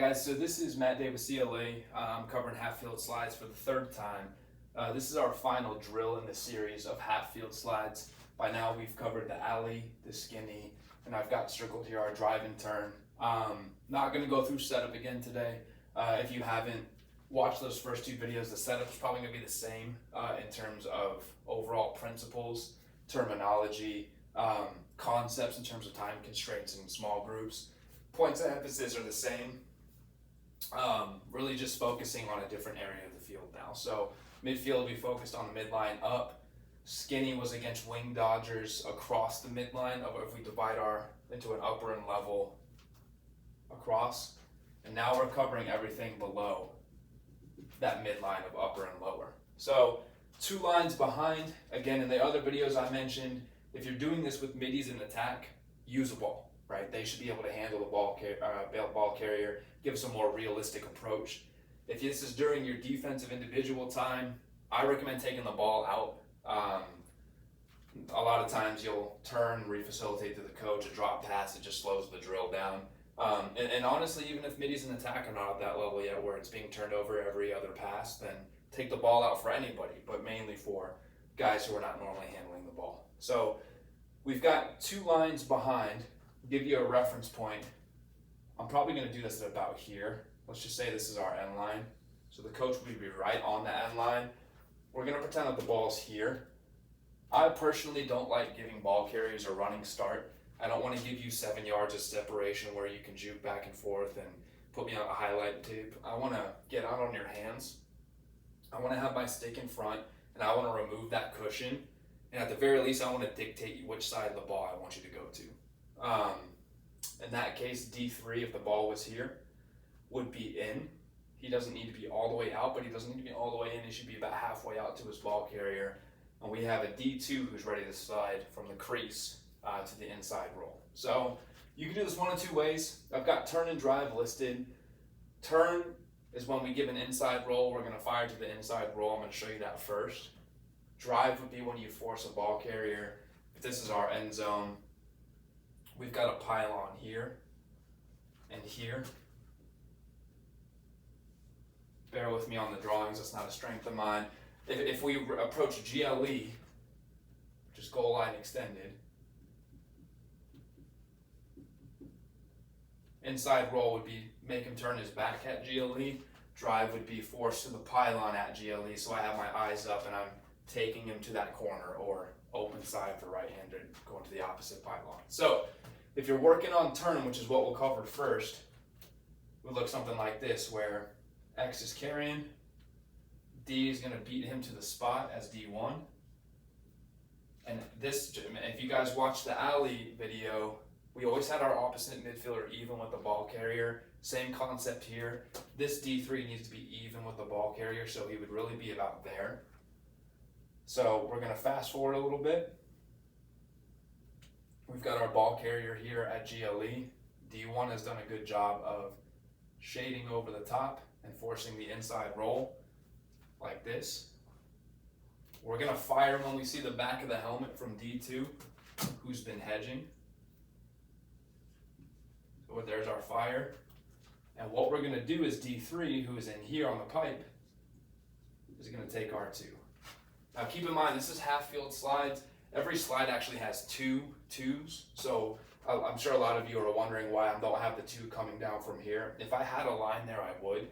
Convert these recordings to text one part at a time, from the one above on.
Guys, so this is Matt Davis, CLA. I'm covering half field slides for the third time. This is our final drill in the series of half field slides. By now we've covered the alley, the skinny, and I've got circled here our drive and turn. Not going to go through setup again today. If you haven't watched those first two videos, the setup is probably going to be the same in terms of overall principles, terminology, concepts in terms of time constraints and small groups. Points of emphasis are the same. Really just focusing on a different area of the field now. So midfield, we focused on the midline up. Skinny was against wing dodgers across the midline. If we divide into an upper and level across, and now we're covering everything below that midline of upper and lower. So 2 lines behind. Again, in the other videos I mentioned, if you're doing this with middies in attack, use a ball. Right, they should be able to handle the ball carrier, give us a more realistic approach. If this is during your defensive individual time, I recommend taking the ball out. A lot of times you'll turn, refacilitate to the coach, a drop pass, it just slows the drill down. And honestly, even if middies in attack are not at that level yet where it's being turned over every other pass, then take the ball out for anybody, but mainly for guys who are not normally handling the ball. So we've got 2 lines behind. Give you a reference point. I'm probably going to do this at about here. Let's just say this is our end line. So the coach would be right on the end line. We're going to pretend that the ball's here. I personally don't like giving ball carriers a running start. I don't want to give you 7 yards of separation where you can juke back and forth and put me on a highlight tape. I want to get out on your hands. I want to have my stick in front, and I want to remove that cushion. And at the very least, I want to dictate which side of the ball I want you to go to. In that case, D3, if the ball was here, would be in. He doesn't need to be all the way out, but he doesn't need to be all the way in. He should be about halfway out to his ball carrier. And we have a D2 who's ready to slide from the crease to the inside roll. So you can do this one of 2 ways. I've got turn and drive listed. Turn is when we give an inside roll. We're going to fire to the inside roll. I'm going to show you that first. Drive would be when you force a ball carrier. If this is our end zone, we've got a pylon here and here. Bear with me on the drawings, that's not a strength of mine. If we approach GLE, which is goal line extended, inside roll would be make him turn his back at GLE. Drive would be forced to the pylon at GLE, so I have my eyes up and I'm taking him to that corner, or open side for right-handed, going to the opposite pylon. So if you're working on turn, which is what we'll cover first, it would look something like this, where X is carrying, D is going to beat him to the spot as D1. And this, if you guys watched the alley video, we always had our opposite midfielder even with the ball carrier. Same concept here. This D3 needs to be even with the ball carrier, so he would really be about there. So we're going to fast forward a little bit. We've got our ball carrier here at GLE. D1 has done a good job of shading over the top and forcing the inside roll like this. We're going to fire when we see the back of the helmet from D2, who's been hedging. So there's our fire. And what we're going to do is D3, who is in here on the pipe, is going to take R2. Now keep in mind, this is half field slides. Every slide actually has 2 twos, so I'm sure a lot of you are wondering why I don't have the 2 coming down from here. If I had a line there, I would.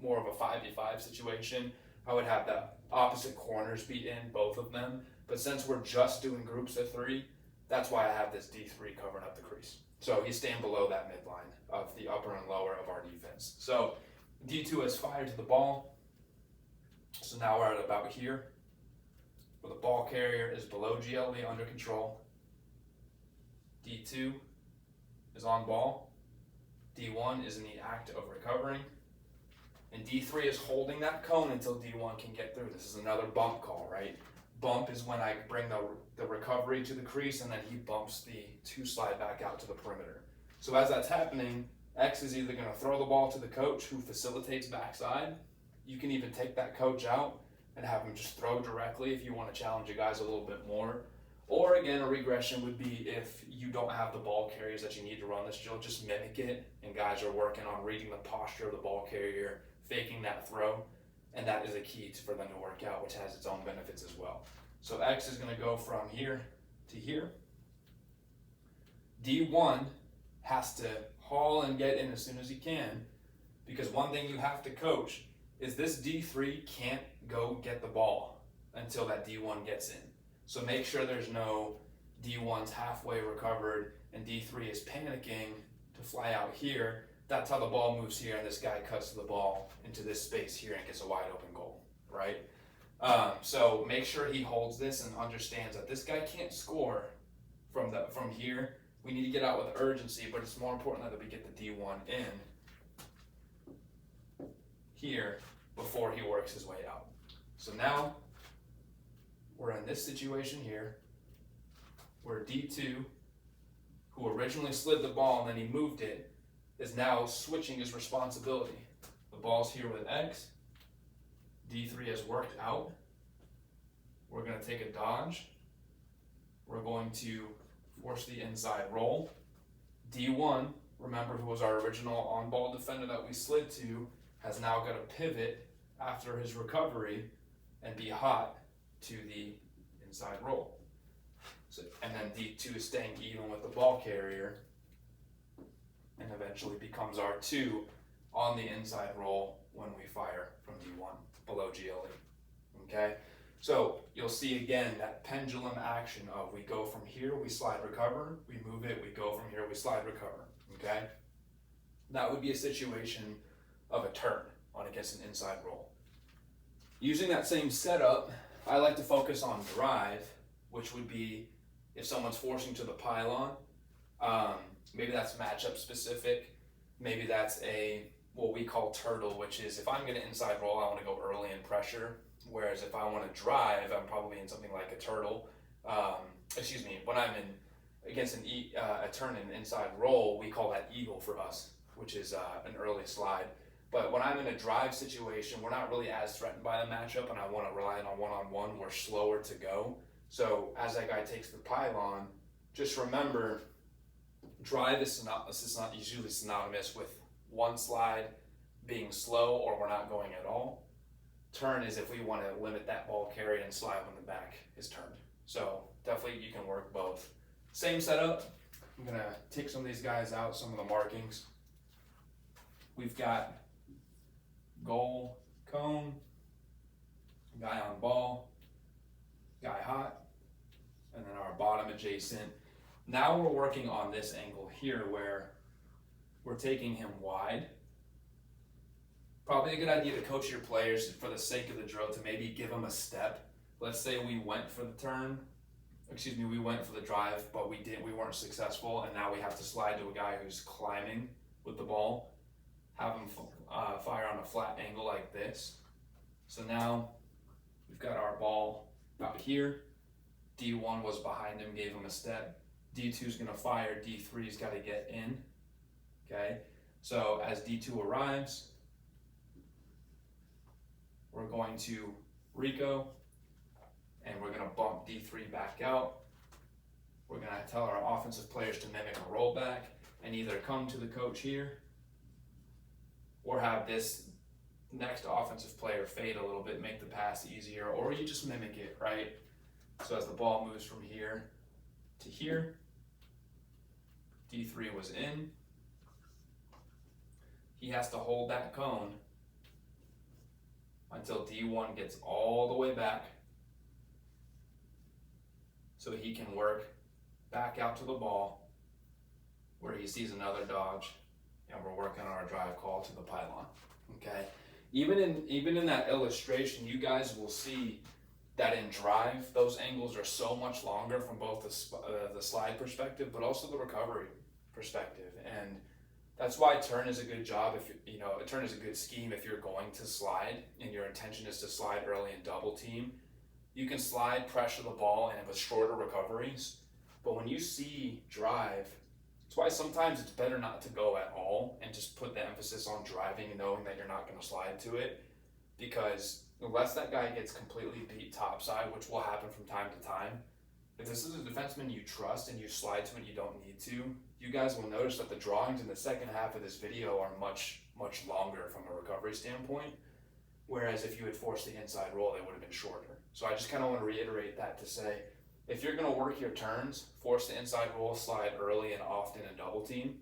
More of a 5v5 situation. I would have the opposite corners be in, both of them. But since we're just doing groups of 3, that's why I have this D3 covering up the crease. So he's staying below that midline of the upper and lower of our defense. So D2 has fired to the ball. So now we're at about here, where the ball carrier is below GLE under control. D2 is on ball. D1 is in the act of recovering. And D3 is holding that cone until D1 can get through. This is another bump call, right? Bump is when I bring the recovery to the crease and then he bumps the 2 slide back out to the perimeter. So as that's happening, X is either going to throw the ball to the coach who facilitates backside. You can even take that coach out and have him just throw directly if you want to challenge you guys a little bit more. Or again, a regression would be if you don't have the ball carriers that you need to run this drill, just mimic it. And guys are working on reading the posture of the ball carrier, faking that throw. And that is a key for them to work out, which has its own benefits as well. So X is going to go from here to here. D1 has to haul and get in as soon as he can, because one thing you have to coach is this D3 can't go get the ball until that D1 gets in. So make sure there's no D1's halfway recovered and D3 is panicking to fly out here. That's how the ball moves here, and this guy cuts the ball into this space here and gets a wide open goal, right? So make sure he holds this and understands that this guy can't score from here. We need to get out with urgency, but it's more important that we get the D1 in here before he works his way out. So now we're in this situation here where D2, who originally slid the ball and then he moved it, is now switching his responsibility. The ball's here with X. D3 has worked out. We're going to take a dodge. We're going to force the inside roll. D1, remember, who was our original on-ball defender that we slid to, has now got to pivot after his recovery and be hot to the inside roll. So, and then D2 is staying even with the ball carrier and eventually becomes R2 on the inside roll when we fire from D1 below GLE. Okay? So you'll see again that pendulum action of we go from here, we slide recover, we move it, we go from here, we slide recover. Okay? That would be a situation of a turn on against an inside roll. Using that same setup, I like to focus on drive, which would be if someone's forcing to the pylon. Maybe that's matchup specific. Maybe that's what we call turtle, which is if I'm going to inside roll, I want to go early in pressure. Whereas if I want to drive, I'm probably in something like a turtle. When I'm against a turn in inside roll, we call that eagle for us, which is an early slide. But when I'm in a drive situation, we're not really as threatened by the matchup, and I want to rely on one-on-one. We're slower to go. So as that guy takes the pylon, just remember, drive is not usually synonymous with one slide being slow or we're not going at all. Turn is if we want to limit that ball carry and slide when the back is turned. So definitely you can work both. Same setup. I'm going to take some of these guys out, some of the markings. We've got goal, cone, guy on ball, guy hot, and then our bottom adjacent. Now we're working on this angle here where we're taking him wide. Probably a good idea to coach your players for the sake of the drill to maybe give them a step. Let's say we went for the drive, but we weren't successful, and now we have to slide to a guy who's climbing with the ball. Have him fire on a flat angle like this. So now we've got our ball out here. D1 was behind him, gave him a step. D2's gonna fire, D3's gotta get in. Okay, so as D2 arrives, we're going to Rico, and we're gonna bump D3 back out. We're gonna tell our offensive players to mimic a rollback and either come to the coach here or have this next offensive player fade a little bit, make the pass easier, or you just mimic it, right? So as the ball moves from here to here, D3 was in. He has to hold that cone until D1 gets all the way back so he can work back out to the ball where he sees another dodge, and we're working on our drive call to the pylon. Okay, even in that illustration, you guys will see that in drive, those angles are so much longer from both the slide perspective, but also the recovery perspective. And that's why turn is a good job. A turn is a good scheme if you're going to slide and your intention is to slide early and double team. You can slide, pressure the ball, and with shorter recoveries. But when you see drive, that's why sometimes it's better not to go at all and just put the emphasis on driving and knowing that you're not going to slide to it. Because unless that guy gets completely beat topside, which will happen from time to time, if this is a defenseman you trust and you slide to it, you don't need to, you guys will notice that the drawings in the second half of this video are much longer from a recovery standpoint. Whereas if you had forced the inside roll, they would have been shorter. So I just kind of want to reiterate that to say, if you're going to work your turns, force the inside roll, slide early and often and double team.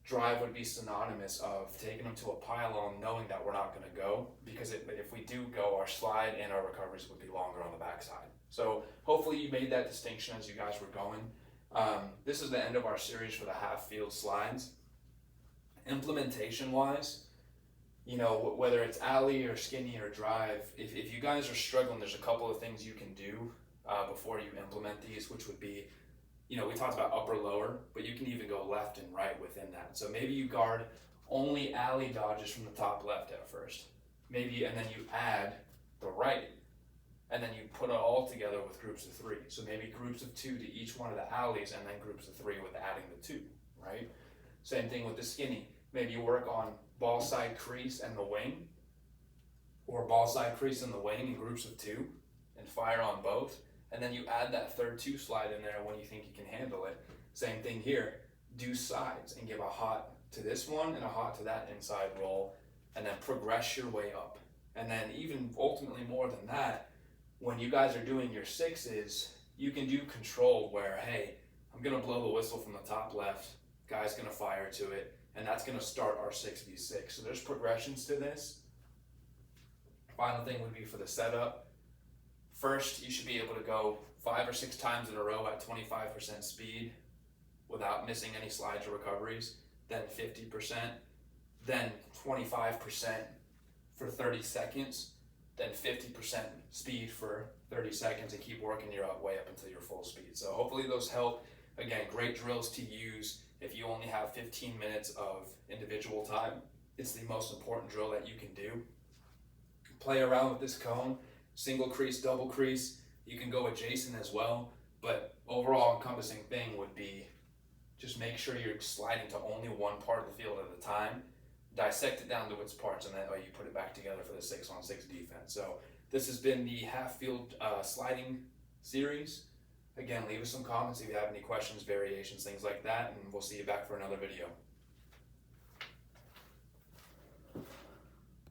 Drive would be synonymous of taking them to a pylon knowing that we're not going to go, because if we do go, our slide and our recoveries would be longer on the backside. So hopefully you made that distinction as you guys were going. This is the end of our series for the half field slides. Implementation wise, you know, whether it's alley or skinny or drive, if you guys are struggling, there's a couple of things you can do before you implement these, which would be, you know, we talked about upper lower, but you can even go left and right within that. So maybe you guard only alley dodges from the top left at first. Maybe, and then you add the right, and then you put it all together with groups of 3. So maybe groups of 2 to each one of the alleys, and then groups of 3 with adding the 2, right? Same thing with the skinny. Maybe you work on ball side crease and the wing, or ball side crease and the wing in groups of 2, and fire on both. And then you add that third 2 slide in there when you think you can handle it. Same thing here, do sides and give a hot to this one and a hot to that inside roll, and then progress your way up. And then even ultimately more than that, when you guys are doing your 6s, you can do control where, hey, I'm gonna blow the whistle from the top left, guy's gonna fire to it, and that's gonna start our 6v6. So there's progressions to this. Final thing would be for the setup. First, you should be able to go 5 or 6 times in a row at 25% speed without missing any slides or recoveries, then 50%, then 25% for 30 seconds, then 50% speed for 30 seconds, and keep working your way up until your full speed. So hopefully those help. Again, great drills to use if you only have 15 minutes of individual time. It's the most important drill that you can do. Play around with this cone. Single crease, double crease, you can go adjacent as well, but overall encompassing thing would be just make sure you're sliding to only one part of the field at a time, dissect it down to its parts, and that way you put it back together for the 6-on-6 defense. So this has been the half field sliding series. Again, leave us some comments if you have any questions, variations, things like that, and we'll see you back for another video.